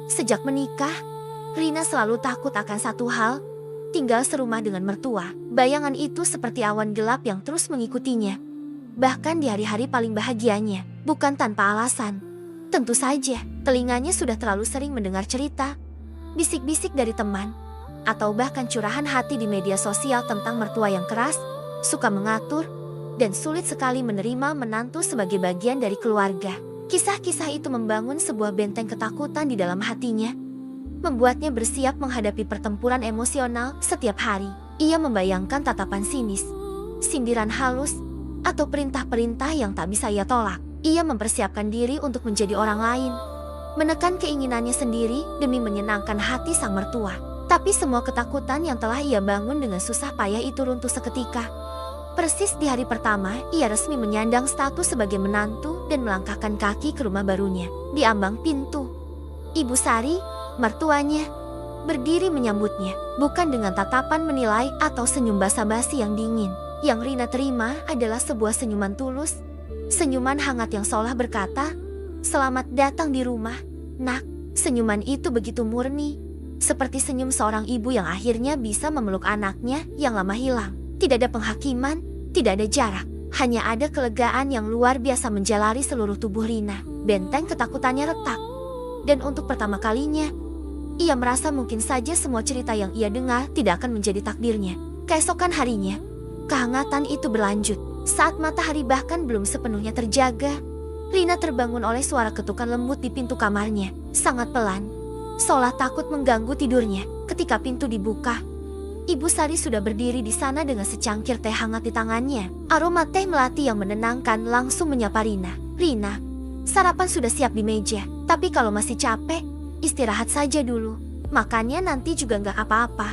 Sejak menikah, Rina selalu takut akan satu hal, tinggal serumah dengan mertua. Bayangan itu seperti awan gelap yang terus mengikutinya. Bahkan di hari-hari paling bahagianya, bukan tanpa alasan. Tentu saja, telinganya sudah terlalu sering mendengar cerita, bisik-bisik dari teman, atau bahkan curahan hati di media sosial tentang mertua yang keras, suka mengatur, dan sulit sekali menerima menantu sebagai bagian dari keluarga. Kisah-kisah itu membangun sebuah benteng ketakutan di dalam hatinya, membuatnya bersiap menghadapi pertempuran emosional setiap hari. Ia membayangkan tatapan sinis, sindiran halus, atau perintah-perintah yang tak bisa ia tolak. Ia mempersiapkan diri untuk menjadi orang lain, menekan keinginannya sendiri demi menyenangkan hati sang mertua. Tapi semua ketakutan yang telah ia bangun dengan susah payah itu runtuh seketika. Persis di hari pertama, ia resmi menyandang status sebagai menantu dan melangkahkan kaki ke rumah barunya. Di ambang pintu, Ibu Sari, mertuanya, berdiri menyambutnya, bukan dengan tatapan menilai atau senyum basa-basi yang dingin. Yang Rina terima adalah sebuah senyuman tulus, senyuman hangat yang seolah berkata, "Selamat datang di rumah, Nak." Senyuman itu begitu murni, seperti senyum seorang ibu yang akhirnya bisa memeluk anaknya yang lama hilang. Tidak ada penghakiman, tidak ada jarak, hanya ada kelegaan yang luar biasa menjalari seluruh tubuh Rina. Benteng ketakutannya retak, dan untuk pertama kalinya, ia merasa mungkin saja semua cerita yang ia dengar tidak akan menjadi takdirnya. Keesokan harinya, kehangatan itu berlanjut. Saat matahari bahkan belum sepenuhnya terjaga, Rina terbangun oleh suara ketukan lembut di pintu kamarnya. Sangat pelan, seolah takut mengganggu tidurnya. Ketika pintu dibuka, Ibu Sari sudah berdiri di sana dengan secangkir teh hangat di tangannya. Aroma teh melati yang menenangkan langsung menyapa Rina. "Rina, sarapan sudah siap di meja. Tapi kalau masih capek, istirahat saja dulu. Makannya nanti juga nggak apa-apa,"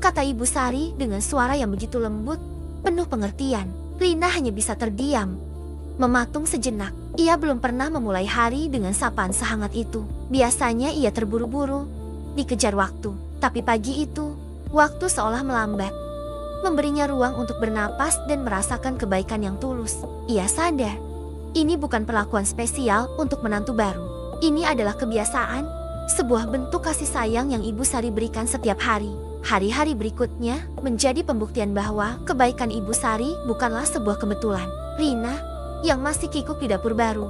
kata Ibu Sari dengan suara yang begitu lembut, penuh pengertian. Rina hanya bisa terdiam, mematung sejenak. Ia belum pernah memulai hari dengan sapaan sehangat itu. Biasanya ia terburu-buru, dikejar waktu. Tapi pagi itu, waktu seolah melambat, memberinya ruang untuk bernapas dan merasakan kebaikan yang tulus. Ia sadar, ini bukan perlakuan spesial untuk menantu baru. Ini adalah kebiasaan, sebuah bentuk kasih sayang yang Ibu Sari berikan setiap hari. Hari-hari berikutnya menjadi pembuktian bahwa kebaikan Ibu Sari bukanlah sebuah kebetulan. Rina, yang masih kikuk di dapur baru,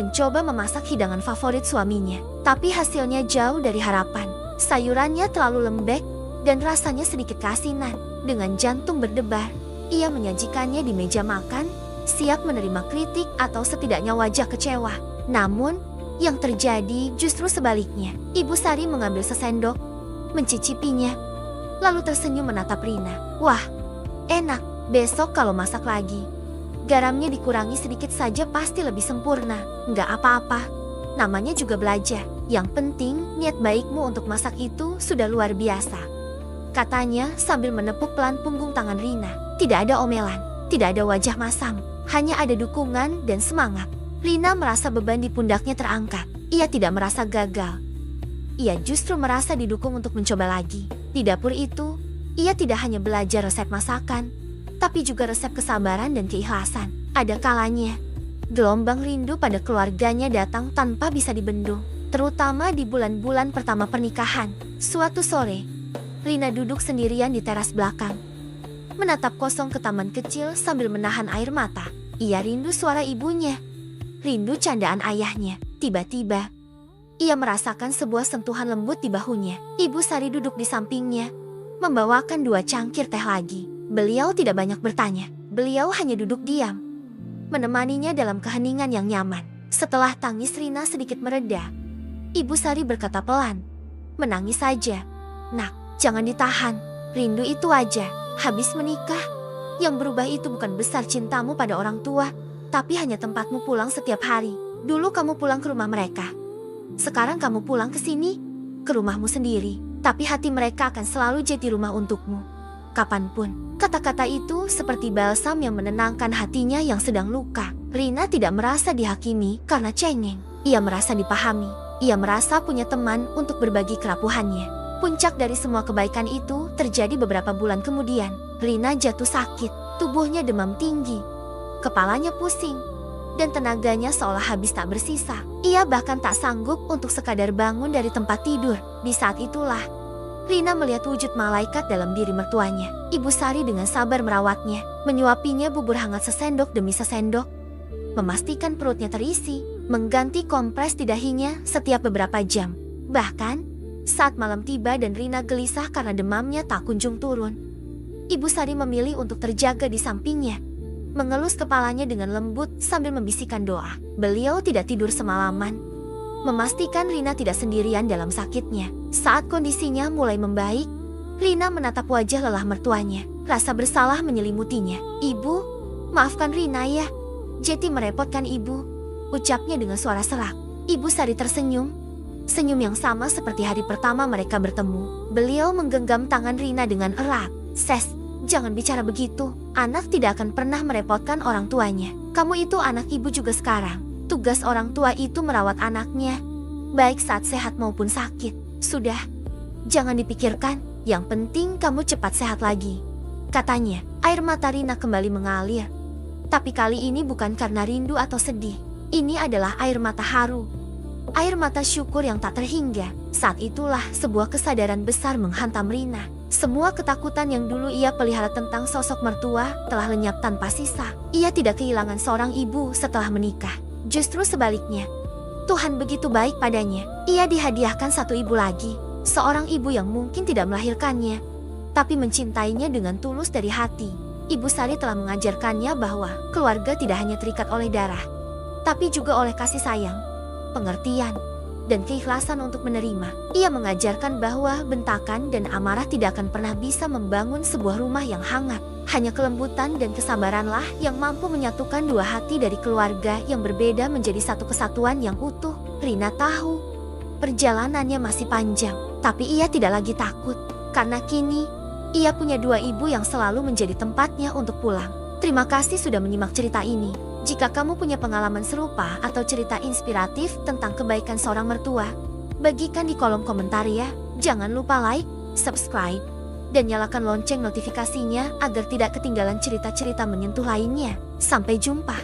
mencoba memasak hidangan favorit suaminya. Tapi hasilnya jauh dari harapan. Sayurannya terlalu lembek dan rasanya sedikit keasinan. Dengan jantung berdebar, ia menyajikannya di meja makan, siap menerima kritik atau setidaknya wajah kecewa. Namun, yang terjadi justru sebaliknya. Ibu Sari mengambil sesendok, mencicipinya, lalu tersenyum menatap Rina. "Wah, enak. Besok kalau masak lagi, garamnya dikurangi sedikit saja pasti lebih sempurna." "Nggak apa-apa. Namanya juga belajar. Yang penting niat baikmu untuk masak itu sudah luar biasa," katanya sambil menepuk pelan punggung tangan Rina. Tidak ada omelan, tidak ada wajah masam, hanya ada dukungan dan semangat. Rina merasa beban di pundaknya terangkat. Ia tidak merasa gagal. Ia justru merasa didukung untuk mencoba lagi. Di dapur itu, ia tidak hanya belajar resep masakan, tapi juga resep kesabaran dan keikhlasan. Ada kalanya, gelombang rindu pada keluarganya datang tanpa bisa dibendung, terutama di bulan-bulan pertama pernikahan. Suatu sore, Rina duduk sendirian di teras belakang, menatap kosong ke taman kecil sambil menahan air mata. Ia rindu suara ibunya, rindu candaan ayahnya. Tiba-tiba, ia merasakan sebuah sentuhan lembut di bahunya. Ibu Sari duduk di sampingnya, membawakan 2 cangkir teh lagi. Beliau tidak banyak bertanya, beliau hanya duduk diam, menemaninya dalam keheningan yang nyaman. Setelah tangis Rina sedikit mereda, Ibu Sari berkata pelan, "Menangis saja, Nak, jangan ditahan. Rindu itu aja. Habis menikah, yang berubah itu bukan besar cintamu pada orang tua, tapi hanya tempatmu pulang setiap hari. Dulu kamu pulang ke rumah mereka. Sekarang kamu pulang ke sini, ke rumahmu sendiri. Tapi hati mereka akan selalu jadi rumah untukmu, kapanpun." Kata-kata itu seperti balsam yang menenangkan hatinya yang sedang luka. Rina tidak merasa dihakimi karena cengeng. Ia merasa dipahami. Ia merasa punya teman untuk berbagi kerapuhannya. Puncak dari semua kebaikan itu terjadi beberapa bulan kemudian. Rina jatuh sakit, tubuhnya demam tinggi, kepalanya pusing, dan tenaganya seolah habis tak bersisa. Ia bahkan tak sanggup untuk sekadar bangun dari tempat tidur. Di saat itulah, Rina melihat wujud malaikat dalam diri mertuanya. Ibu Sari dengan sabar merawatnya, menyuapinya bubur hangat sesendok demi sesendok, memastikan perutnya terisi, mengganti kompres di dahinya setiap beberapa jam. Bahkan, saat malam tiba dan Rina gelisah karena demamnya tak kunjung turun, Ibu Sari memilih untuk terjaga di sampingnya, mengelus kepalanya dengan lembut sambil membisikkan doa. Beliau tidak tidur semalaman, memastikan Rina tidak sendirian dalam sakitnya. Saat kondisinya mulai membaik, Rina menatap wajah lelah mertuanya. Rasa bersalah menyelimutinya. "Ibu, maafkan Rina ya. Jeti merepotkan ibu," ucapnya dengan suara serak. Ibu Sari tersenyum, senyum yang sama seperti hari pertama mereka bertemu. Beliau menggenggam tangan Rina dengan erat. "Ses, jangan bicara begitu. Anak tidak akan pernah merepotkan orang tuanya. Kamu itu anak ibu juga sekarang. Tugas orang tua itu merawat anaknya, baik saat sehat maupun sakit. Sudah, jangan dipikirkan. Yang penting kamu cepat sehat lagi," katanya. Air mata Rina kembali mengalir. Tapi kali ini bukan karena rindu atau sedih. Ini adalah air mata haru. Air mata syukur yang tak terhingga. Saat itulah sebuah kesadaran besar menghantam Rina. Semua ketakutan yang dulu ia pelihara tentang sosok mertua telah lenyap tanpa sisa. Ia tidak kehilangan seorang ibu setelah menikah. Justru sebaliknya, Tuhan begitu baik padanya. Ia dihadiahkan satu ibu lagi. Seorang ibu yang mungkin tidak melahirkannya, tapi mencintainya dengan tulus dari hati. Ibu Sari telah mengajarkannya bahwa keluarga tidak hanya terikat oleh darah, tapi juga oleh kasih sayang, pengertian, dan keikhlasan untuk menerima. Ia mengajarkan bahwa bentakan dan amarah tidak akan pernah bisa membangun sebuah rumah yang hangat. Hanya kelembutan dan kesabaranlah yang mampu menyatukan dua hati dari keluarga yang berbeda menjadi satu kesatuan yang utuh. Rina tahu perjalanannya masih panjang, tapi ia tidak lagi takut, karena kini ia punya dua ibu yang selalu menjadi tempatnya untuk pulang. Terima kasih sudah menyimak cerita ini. Jika kamu punya pengalaman serupa atau cerita inspiratif tentang kebaikan seorang mertua, bagikan di kolom komentar ya. Jangan lupa like, subscribe, dan nyalakan lonceng notifikasinya agar tidak ketinggalan cerita-cerita menyentuh lainnya. Sampai jumpa.